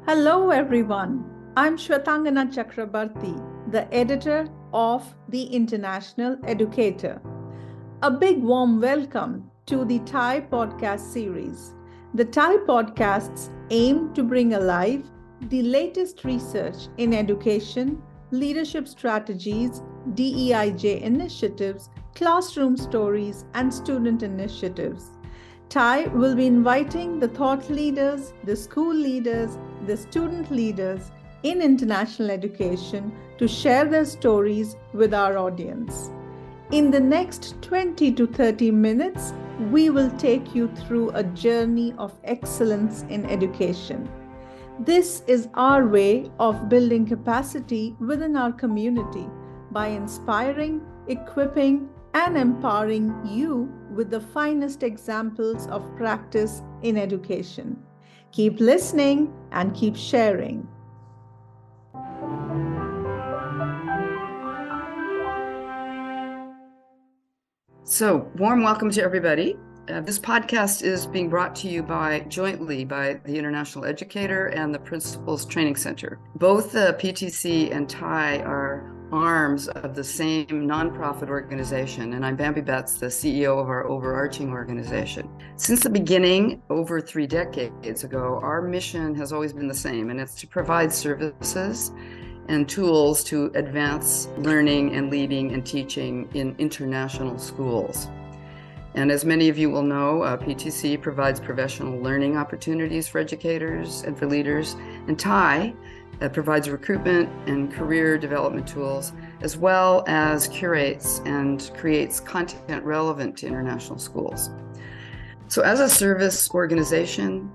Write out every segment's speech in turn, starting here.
Hello, everyone. I'm Shwetangana Chakrabarti, the editor of the International Educator. A big warm welcome to the Thai podcast series. The Thai podcasts aim to bring alive the latest research in education, leadership strategies, DEIJ initiatives, classroom stories, and student initiatives. Thai will be inviting the thought leaders, the school leaders, the student leaders in international education to share their stories with our audience. In the next 20 to 30 minutes, we will take you through a journey of excellence in education. This is our way of building capacity within our community by inspiring, equipping, and empowering you with the finest examples of practice in education. Keep listening and keep sharing. So, warm welcome to everybody. This podcast is being brought to you jointly by the International Educator and the Principals Training Center. Both the PTC and TIE are arms of the same nonprofit organization, and I'm Bambi Betts, the CEO of our overarching organization. Since the beginning, over 3 decades ago, our mission has always been the same, and it's to provide services and tools to advance learning and leading and teaching in international schools. And as many of you will know, PTC provides professional learning opportunities for educators and for leaders, and TIE provides recruitment and career development tools, as well as curates and creates content relevant to international schools. So as a service organization,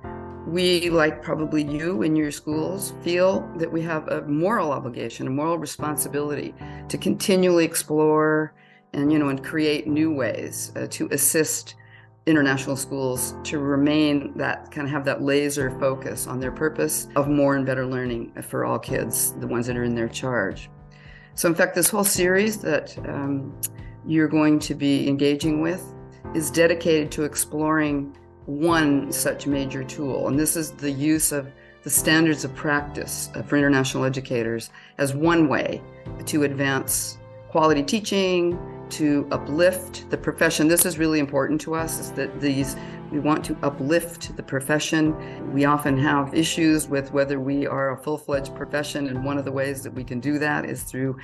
we, like probably you in your schools, feel that we have a moral obligation, a moral responsibility to continually explore and create new ways to assist international schools to remain have that laser focus on their purpose of more and better learning for all kids, the ones that are in their charge. So in fact, this whole series that you're going to be engaging with is dedicated to exploring one such major tool, and this is the use of the standards of practice for international educators as one way to advance quality teaching, to uplift the profession. This is really important to us, is that we want to uplift the profession. We often have issues with whether we are a full-fledged profession, and one of the ways that we can do that is through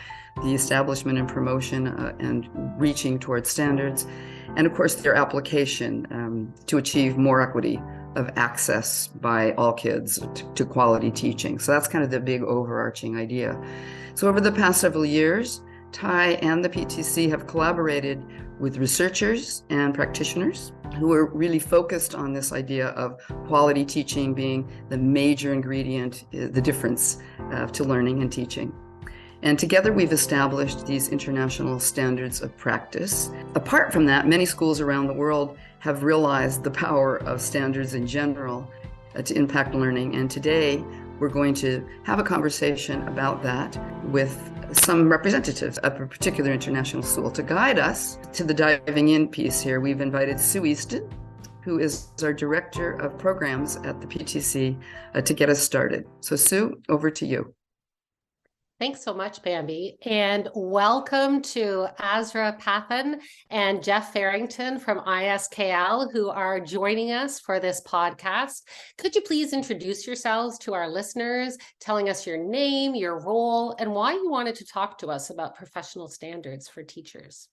the establishment and promotion and reaching towards standards, and of course their application to achieve more equity of access by all kids to quality teaching. So that's kind of the big overarching idea. So over the past several years, TIE and the PTC have collaborated with researchers and practitioners who are really focused on this idea of quality teaching being the major ingredient, the difference to learning and teaching. And together we've established these international standards of practice. Apart from that, many schools around the world have realized the power of standards in general to impact learning. And today we're going to have a conversation about that with some representatives of a particular international school. To guide us to the diving in piece here, we've invited Sue Easton, who is our Director of Programs at the PTC, to get us started. So Sue, over to you. Thanks so much, Bambi, and welcome to Azra Pathan and Jeff Farrington from ISKL, who are joining us for this podcast. Could you please introduce yourselves to our listeners, telling us your name, your role, and why you wanted to talk to us about professional standards for teachers?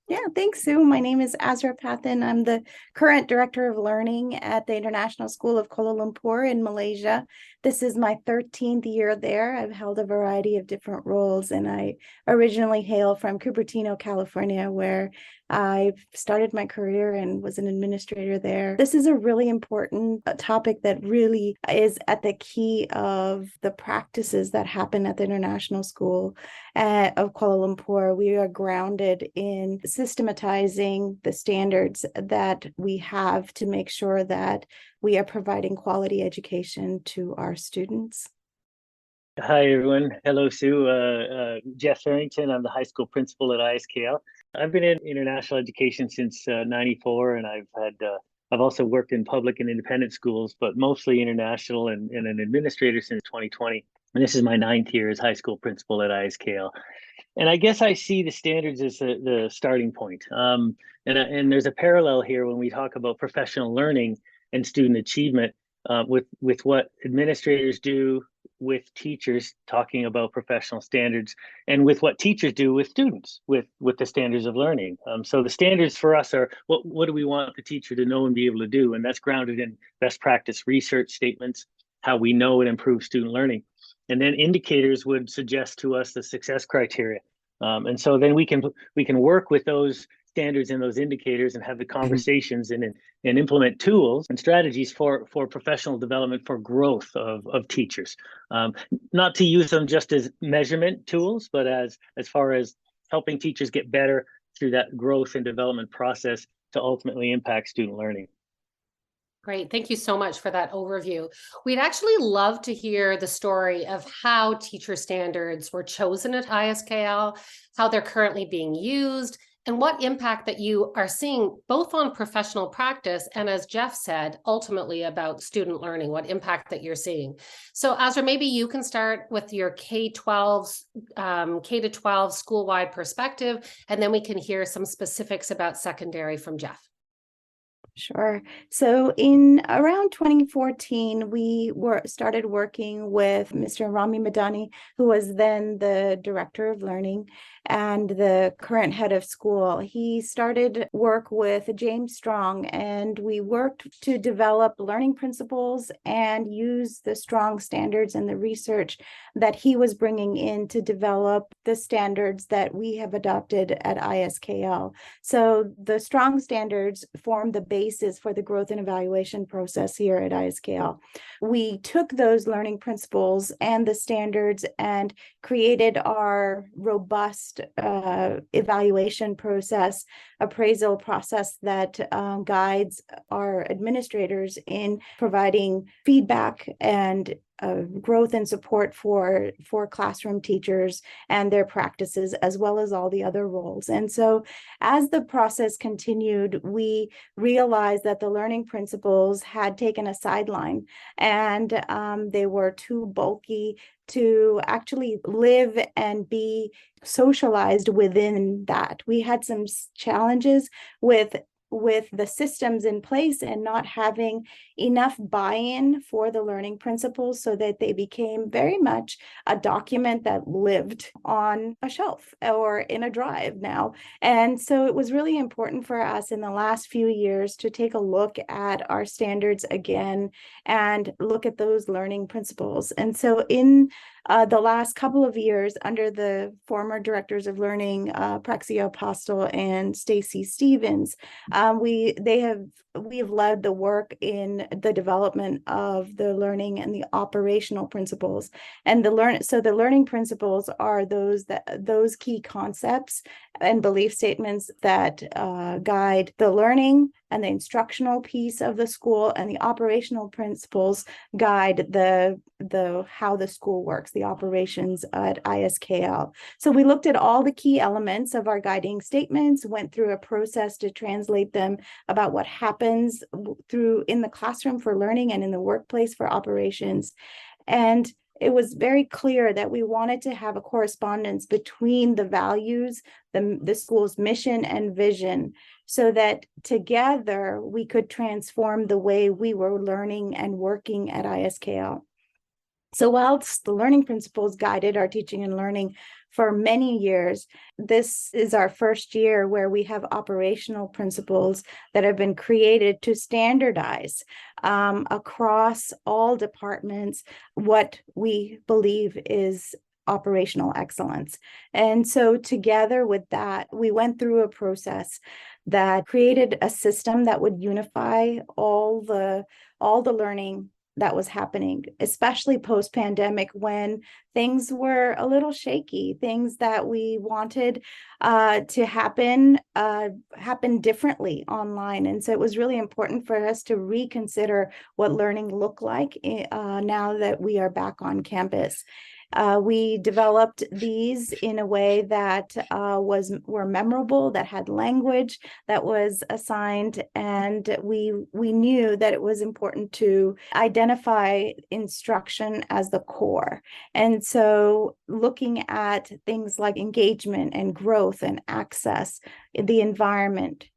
Yeah, thanks, Sue. My name is Azra Pathan. I'm the current Director of Learning at the International School of Kuala Lumpur in Malaysia. This is my 13th year there. I've held a variety of different roles, and I originally hail from Cupertino, California, where I started my career and was an administrator there. This is a really important topic that really is at the key of the practices that happen at the International School of Kuala Lumpur. We are grounded in systematizing the standards that we have to make sure that we are providing quality education to our students. Hi, everyone. Hello, Sue. Jeff Farrington. I'm the high school principal at ISKL. I've been in international education since 94, and I've had I've also worked in public and independent schools, but mostly international and an administrator since 2020. And this is my 9th year as high school principal at ISKL. And I guess I see the standards as the starting point. And there's a parallel here when we talk about professional learning and student achievement with what administrators do with teachers talking about professional standards, and with what teachers do with students with the standards of learning. So the standards for us are what do we want the teacher to know and be able to do, and that's grounded in best practice research statements, how we know and improve student learning. And then indicators would suggest to us the success criteria. And so then we can work with those standards and those indicators and have the conversations and implement tools and strategies for professional development for growth of teachers. Not to use them just as measurement tools, but as far as helping teachers get better through that growth and development process to ultimately impact student learning. Great. Thank you so much for that overview. We'd actually love to hear the story of how teacher standards were chosen at ISKL, how they're currently being used, and what impact that you are seeing both on professional practice and, as Jeff said, ultimately about student learning, what impact that you're seeing. So Azra, maybe you can start with your K-12 school-wide perspective, and then we can hear some specifics about secondary from Jeff. Sure. So in around 2014, we started working with Mr. Rami Madani, who was then the director of learning and the current head of school. He started work with James Strong, and we worked to develop learning principles and use the strong standards and the research that he was bringing in to develop the standards that we have adopted at ISKL. So the strong standards form the basis for the growth and evaluation process here at ISKL. We took those learning principles and the standards and created our robust evaluation process, appraisal process that guides our administrators in providing feedback and growth and support for classroom teachers and their practices, as well as all the other roles. And so as the process continued, we realized that the learning principles had taken a sideline, and they were too bulky to actually live and be socialized within that. We had some challenges with the systems in place and not having enough buy-in for the learning principles so that they became very much a document that lived on a shelf or in a drive now. And so it was really important for us in the last few years to take a look at our standards again and look at those learning principles. And so in the last couple of years, under the former directors of learning, Praxia Apostle and Stacy Stevens, we have led the work in the development of the learning and the operational principles. And the learning principles are those key concepts and belief statements that guide the learning and the instructional piece of the school, and the operational principles guide the how the school works, the operations at ISKL. So we looked at all the key elements of our guiding statements, went through a process to translate them about what happens in the classroom for learning and in the workplace for operations. And it was very clear that we wanted to have a correspondence between the values, the school's mission and vision, so that together we could transform the way we were learning and working at ISKL. So whilst the learning principles guided our teaching and learning for many years, this is our first year where we have operational principles that have been created to standardize across all departments what we believe is operational excellence. And so together with that, we went through a process that created a system that would unify all the learning that was happening, especially post-pandemic, when things were a little shaky. Things that we wanted to happen differently online. And so it was really important for us to reconsider what learning looked like now that we are back on campus. We developed these in a way that were memorable, that had language that was assigned, and we knew that it was important to identify instruction as the core. And so looking at things like engagement and growth and access, the environment,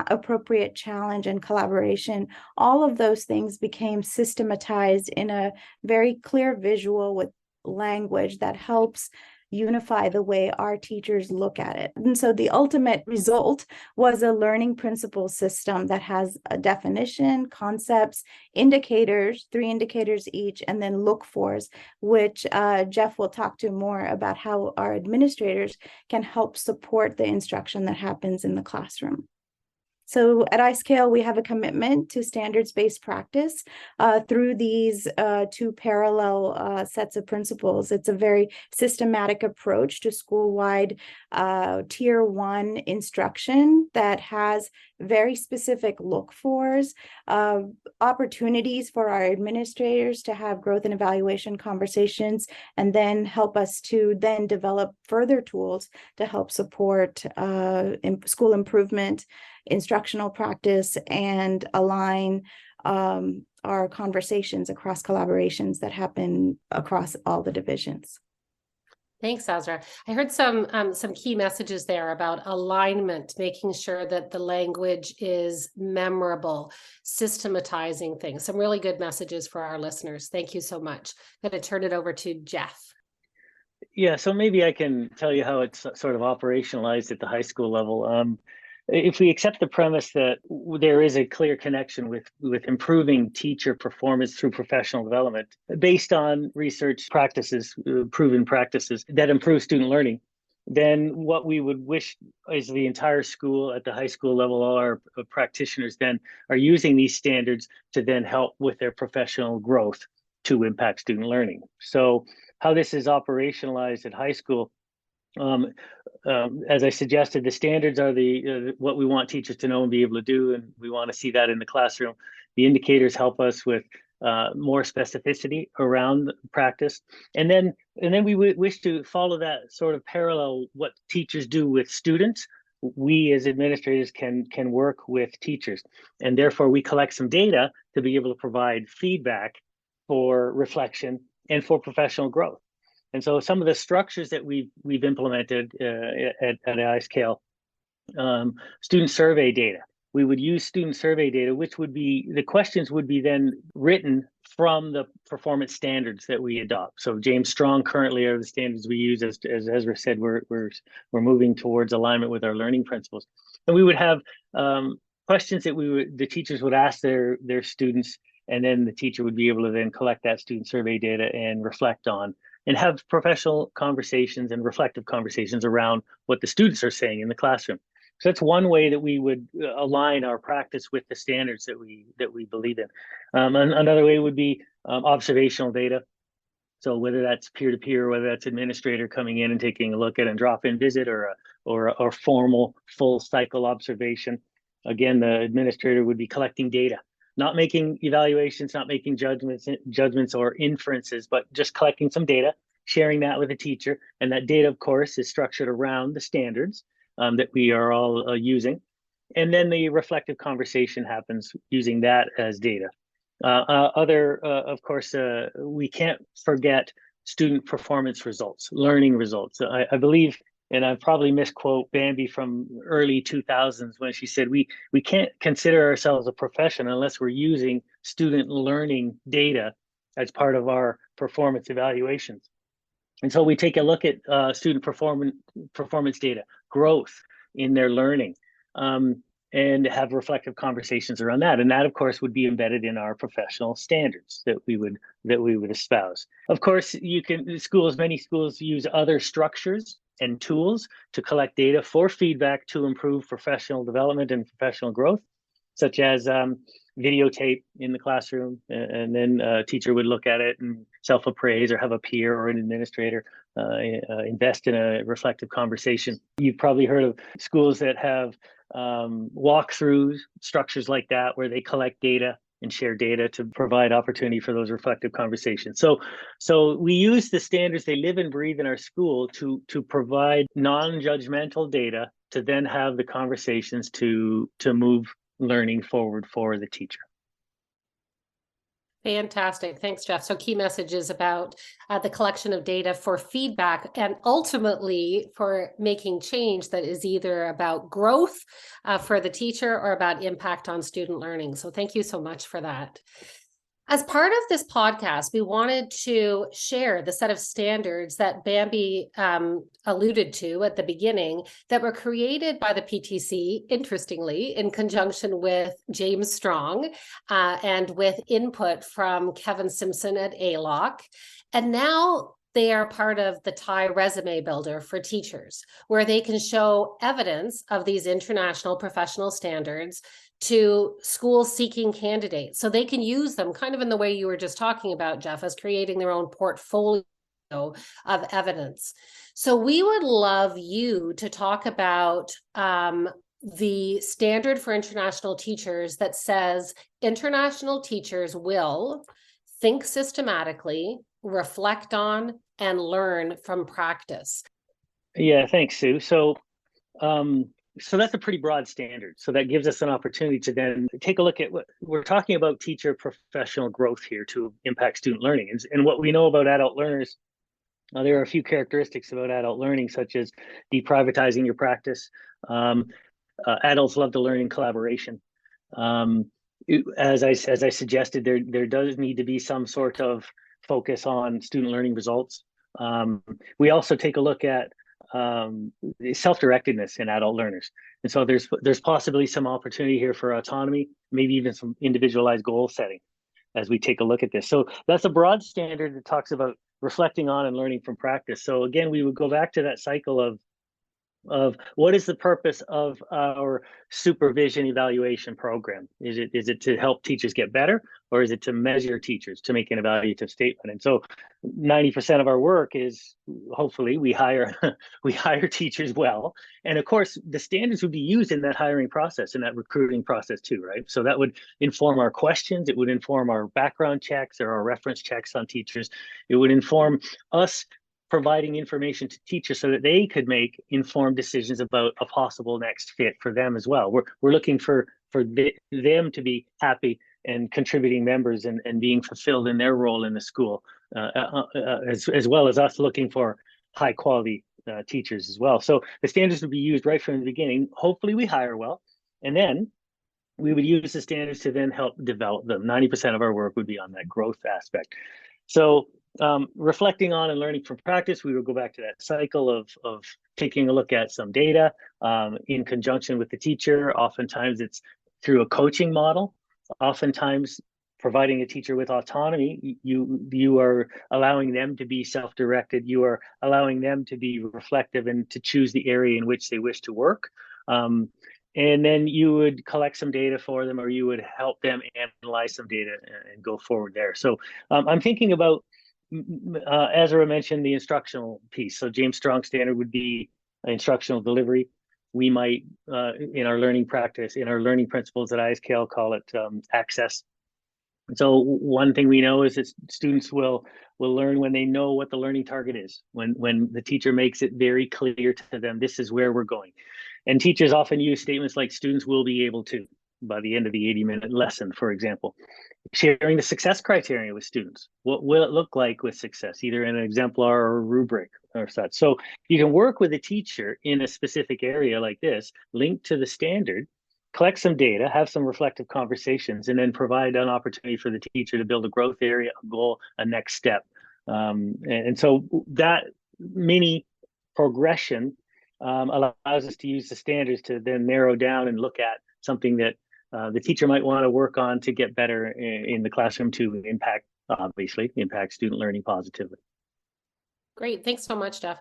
appropriate challenge and collaboration, all of those things became systematized in a very clear visual with language that helps unify the way our teachers look at it. And so the ultimate result was a learning principle system that has a definition, concepts, indicators, 3 indicators each, and then look-fors, which Jeff will talk to more about how our administrators can help support the instruction that happens in the classroom. So at ISKL, we have a commitment to standards-based practice through these 2 parallel sets of principles. It's a very systematic approach to school-wide Tier 1 instruction that has very specific look-fors, opportunities for our administrators to have growth and evaluation conversations, and then help us to then develop further tools to help support school improvement, instructional practice, and align our conversations across collaborations that happen across all the divisions. Thanks, Azra. I heard some key messages there about alignment, making sure that the language is memorable, systematizing things. Some really good messages for our listeners. Thank you so much. I'm going to turn it over to Jeff. Yeah, so maybe I can tell you how it's sort of operationalized at the high school level. If we accept the premise that there is a clear connection with improving teacher performance through professional development based on research practices, proven practices that improve student learning, then what we would wish is the entire school at the high school level, all our practitioners then are using these standards to then help with their professional growth to impact student learning. So how this is operationalized at high school, as I suggested, the standards are what we want teachers to know and be able to do, and we want to see that in the classroom. The indicators help us with more specificity around practice, and then we wish to follow that sort of parallel what teachers do with students. We as administrators can work with teachers, and therefore we collect some data to be able to provide feedback for reflection and for professional growth. And so some of the structures that we've implemented at ISKL, student survey data. We would use student survey data, which would be, the questions would be then written from the performance standards that we adopt. So James Strong currently are the standards we use. As Ezra said, we're moving towards alignment with our learning principles. And we would have questions that the teachers would ask their students, and then the teacher would be able to then collect that student survey data and reflect on and have professional conversations and reflective conversations around what the students are saying in the classroom. So that's one way that we would align our practice with the standards that we believe in. Another way would be observational data. So whether that's peer-to-peer, whether that's administrator coming in and taking a look at a drop-in visit or a formal full cycle observation. Again, the administrator would be collecting data, not making evaluations, not making judgments or inferences, but just collecting some data, sharing that with a teacher. And that data, of course, is structured around the standards that we are all using. And then the reflective conversation happens using that as data. Of course, we can't forget student performance results, learning results. I believe, and I probably misquote Bambi from early 2000s when she said, we can't consider ourselves a profession unless we're using student learning data as part of our performance evaluations. And so we take a look at student performance data, growth in their learning, and have reflective conversations around that. And that, of course, would be embedded in our professional standards that we would espouse. Of course, many schools use other structures and tools to collect data for feedback to improve professional development and professional growth, such as videotape in the classroom, and then a teacher would look at it and self-appraise, or have a peer or an administrator invest in a reflective conversation. You've probably heard of schools that have walkthroughs, structures like that, where they collect data and share data to provide opportunity for those reflective conversations. So we use the standards they live and breathe in our school to provide non-judgmental data to then have the conversations to move learning forward for the teacher. Fantastic. Thanks, Jeff. So key messages about the collection of data for feedback and ultimately for making change that is either about growth for the teacher or about impact on student learning. So thank you so much for that. As part of this podcast, we wanted to share the set of standards that Bambi alluded to at the beginning that were created by the PTC, interestingly, in conjunction with James Strong and with input from Kevin Simpson at ALOC. And now they are part of the TIE resume builder for teachers, where they can show evidence of these international professional standards to schools seeking candidates. So they can use them kind of in the way you were just talking about, Jeff, as creating their own portfolio of evidence. So we would love you to talk about the standard for international teachers that says international teachers will think systematically, reflect on, and learn from practice. Yeah, thanks, Sue. So that's a pretty broad standard. So that gives us an opportunity to then take a look at what we're talking about: teacher professional growth here to impact student learning. And what we know about adult learners, there are a few characteristics about adult learning, such as deprivatizing your practice. Adults love to learn in collaboration. As I suggested, there does need to be some sort of focus on student learning results. We also take a look at self-directedness in adult learners. And so there's possibly some opportunity here for autonomy, maybe even some individualized goal setting as we take a look at this. So that's a broad standard that talks about reflecting on and learning from practice. So again, we would go back to that cycle of what is the purpose of our supervision evaluation program? Is it to help teachers get better, or is it to measure teachers to make an evaluative statement? And so 90% of our work is, hopefully we hire teachers well. And of course, the standards would be used in that hiring process, in that recruiting process too, right? So that would inform our questions. It would inform our background checks or our reference checks on teachers. It would inform us providing information to teachers so that they could make informed decisions about a possible next fit for them as well. We're looking for them to be happy and contributing members and being fulfilled in their role in the school, as well as us looking for high quality teachers as well. So the standards would be used right from the beginning. Hopefully we hire well, and then we would use the standards to then help develop them. 90% of our work would be on that growth aspect. So reflecting on and learning from practice, we will go back to that cycle of taking a look at some data in conjunction with the teacher. Oftentimes it's through a coaching model. Oftentimes providing a teacher with autonomy, you are allowing them to be self-directed. You are allowing them to be reflective and to choose the area in which they wish to work. And then you would collect some data for them, or you would help them analyze some data and go forward there. So I'm thinking about, Azra mentioned the instructional piece. So James Strong standard would be instructional delivery. We might, in our learning practice, in our learning principles at ISKL, call it access. So one thing we know is that students will learn when they know what the learning target is, when the teacher makes it very clear to them, this is where we're going. And teachers often use statements like students will be able to by the end of the 80-minute lesson, for example. Sharing the success criteria with students. What will it look like with success, either in an exemplar or a rubric or such? So you can work with a teacher in a specific area like this, link to the standard, collect some data, have some reflective conversations, and then provide an opportunity for the teacher to build a growth area, a goal, a next step. And so that mini progression allows us to use the standards to then narrow down and look at something that the teacher might want to work on to get better in the classroom to impact student learning positively. Great, thanks so much, Jeff.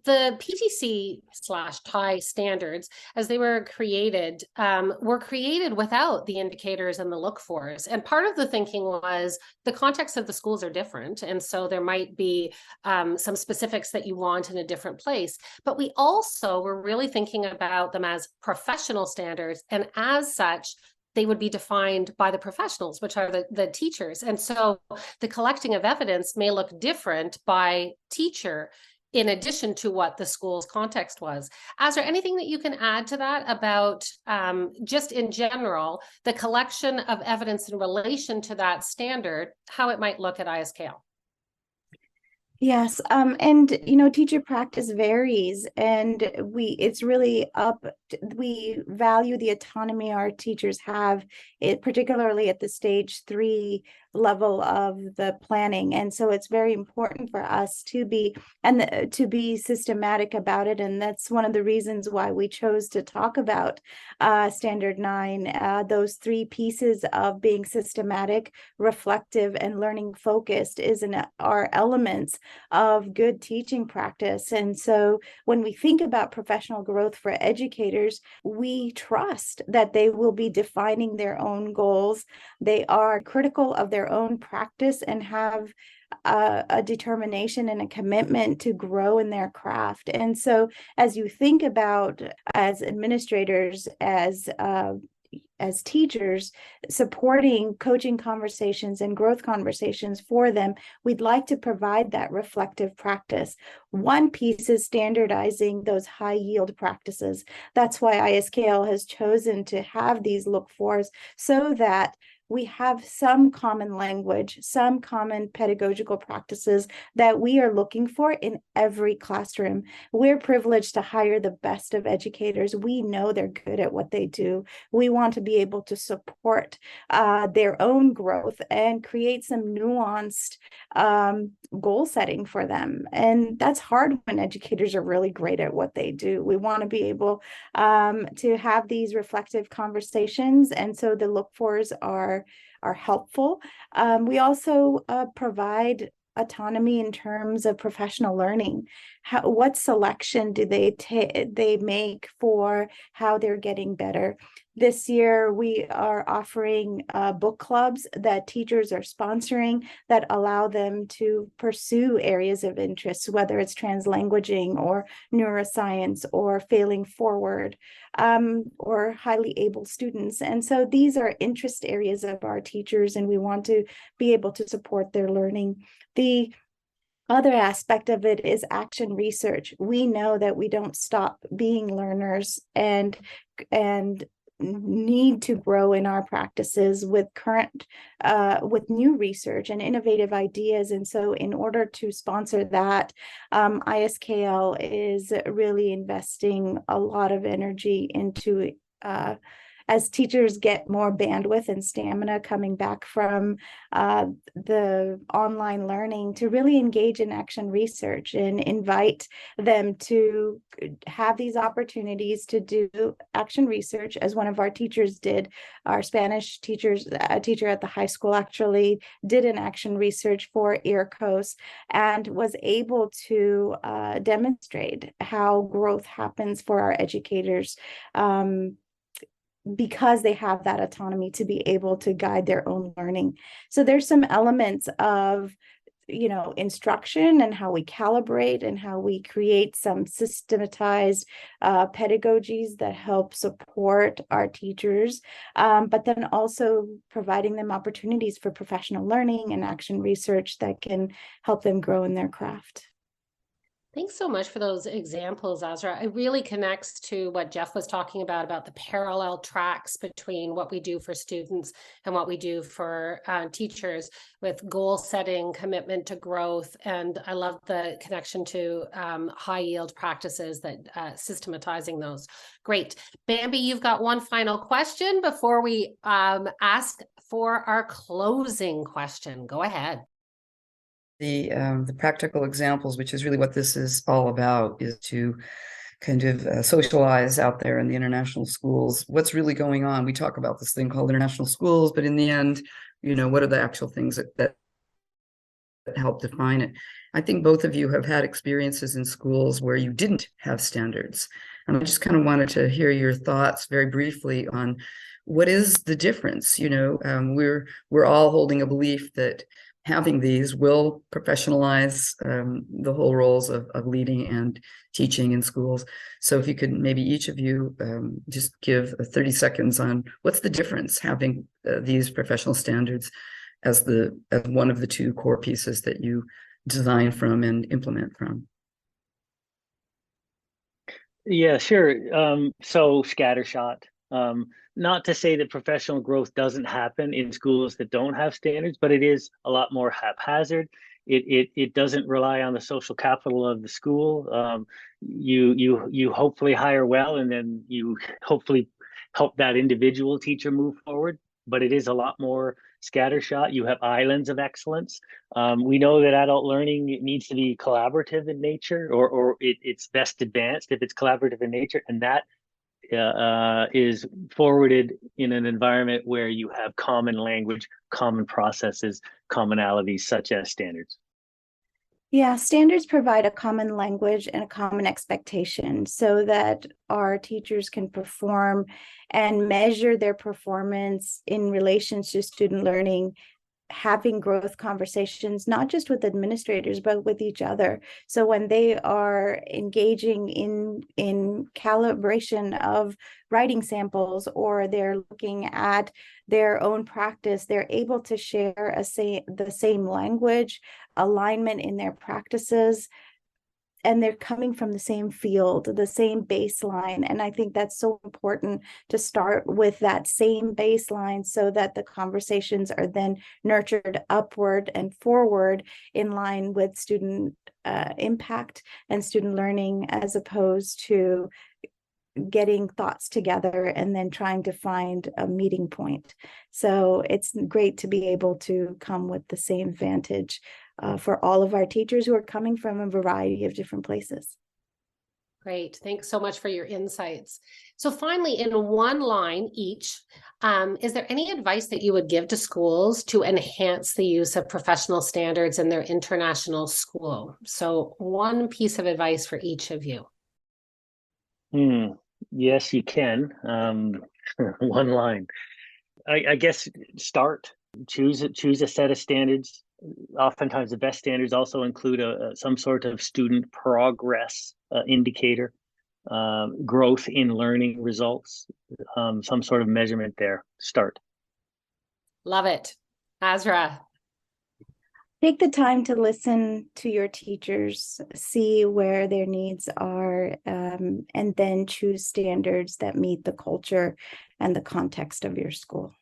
The PTC/TIE standards, as they were created without the indicators and the look-fors. And part of the thinking was the context of the schools are different. And so there might be some specifics that you want in a different place. But we also were really thinking about them as professional standards. And as such, they would be defined by the professionals, which are the teachers. And so the collecting of evidence may look different by teacher, in addition to what the school's context was. Azra, anything that you can add to that about just in general, the collection of evidence in relation to that standard, how it might look at ISKL? Yes, and teacher practice varies, and it's really we value the autonomy our teachers have, particularly at the stage 3 level of the planning. And so it's very important for us to be systematic about it. And that's one of the reasons why we chose to talk about Standard 9. Those 3 pieces of being systematic, reflective, and learning focused are elements of good teaching practice. And so when we think about professional growth for educators, we trust that they will be defining their own goals. They are critical of their own practice and have a determination and a commitment to grow in their craft. And so as you think about, as administrators, as teachers, supporting coaching conversations and growth conversations for them, we'd like to provide that reflective practice. One piece is standardizing those high yield practices. That's why ISKL has chosen to have these look fors, so that we have some common language, some common pedagogical practices that we are looking for in every classroom. We're privileged to hire the best of educators. We know they're good at what they do. We want to be able to support their own growth and create some nuanced goal setting for them. And that's hard when educators are really great at what they do. We want to be able to have these reflective conversations. And so the look fors are helpful. We also provide autonomy in terms of professional learning. What selection do they make for how they're getting better? This year, we are offering book clubs that teachers are sponsoring that allow them to pursue areas of interest, whether it's translanguaging or neuroscience or failing forward or highly able students. And so these are interest areas of our teachers, and we want to be able to support their learning. The other aspect of it is action research. We know that we don't stop being learners and need to grow in our practices with with new research and innovative ideas. And so in order to sponsor that, ISKL is really investing a lot of energy into as teachers get more bandwidth and stamina coming back from the online learning, to really engage in action research and invite them to have these opportunities to do action research, as one of our teachers did. Our Spanish teachers, a teacher at the high school, actually did an action research for IRCOS and was able to demonstrate how growth happens for our educators, because they have that autonomy to be able to guide their own learning. So there's some elements of instruction and how we calibrate and how we create some systematized pedagogies that help support our teachers, but then also providing them opportunities for professional learning and action research that can help them grow in their craft. Thanks so much for those examples, Azra. It really connects to what Jeff was talking about the parallel tracks between what we do for students and what we do for teachers, with goal setting, commitment to growth. And I love the connection to high yield practices, that systematizing those. Great. Bambi, you've got one final question before we ask for our closing question. Go ahead. The practical examples, which is really what this is all about, is to kind of socialize out there in the international schools what's really going on. We talk about this thing called international schools, but in the end, what are the actual things that help define it? I think both of you have had experiences in schools where you didn't have standards. And I just kind of wanted to hear your thoughts very briefly on what is the difference. We're all holding a belief that having these will professionalize the whole roles of leading and teaching in schools. So if you could maybe each of you just give 30 seconds on what's the difference having these professional standards as one of the two core pieces that you design from and implement from. Yeah, sure. So scattershot. Not to say that professional growth doesn't happen in schools that don't have standards, but it is a lot more haphazard. It doesn't rely on the social capital of the school. You hopefully hire well, and then you hopefully help that individual teacher move forward. But it is a lot more scattershot. You have islands of excellence. We know that adult learning needs to be collaborative in nature, or it's best advanced if it's collaborative in nature, and that is forwarded in an environment where you have common language, common processes, commonalities such as standards. Yeah, standards provide a common language and a common expectation so that our teachers can perform and measure their performance in relation to student learning, having growth conversations, not just with administrators, but with each other. So when they are engaging in calibration of writing samples, or they're looking at their own practice, they're able to share the same language, alignment in their practices, and they're coming from the same field, the same baseline. And I think that's so important to start with that same baseline so that the conversations are then nurtured upward and forward in line with student impact and student learning, as opposed to getting thoughts together and then trying to find a meeting point. So it's great to be able to come with the same vantage for all of our teachers who are coming from a variety of different places. Great. Thanks so much for your insights. So finally, in one line each, is there any advice that you would give to schools to enhance the use of professional standards in their international school? So one piece of advice for each of you. Yes, you can. One line. I guess choose a set of standards. Oftentimes the best standards also include some sort of student progress indicator, growth in learning results, some sort of measurement there. Start. Love it. Azra. Take the time to listen to your teachers, see where their needs are, and then choose standards that meet the culture and the context of your school.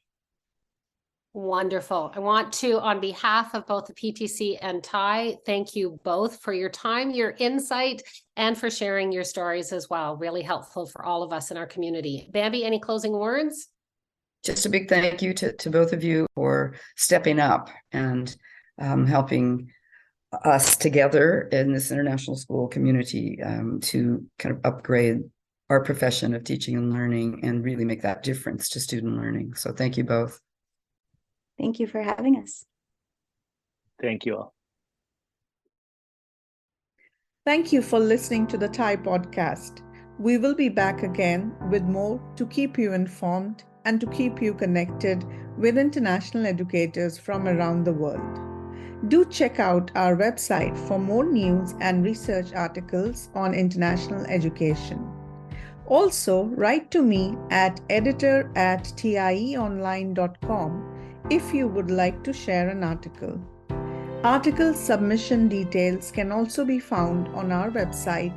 Wonderful. I want to, on behalf of both the PTC and TIE, thank you both for your time, your insight, and for sharing your stories as well. Really helpful for all of us in our community. Bambi, any closing words? Just a big thank you to both of you for stepping up and helping us together in this international school community to kind of upgrade our profession of teaching and learning and really make that difference to student learning. So thank you both. Thank you for having us. Thank you all. Thank you for listening to the TIE podcast. We will be back again with more to keep you informed and to keep you connected with international educators from around the world. Do check out our website for more news and research articles on international education. Also, write to me at editor@tieonline.com if you would like to share an article. Article submission details can also be found on our website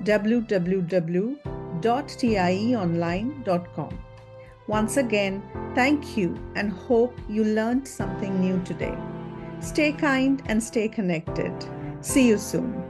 www.tieonline.com. Once again, thank you and hope you learned something new today. Stay kind and stay connected. See you soon.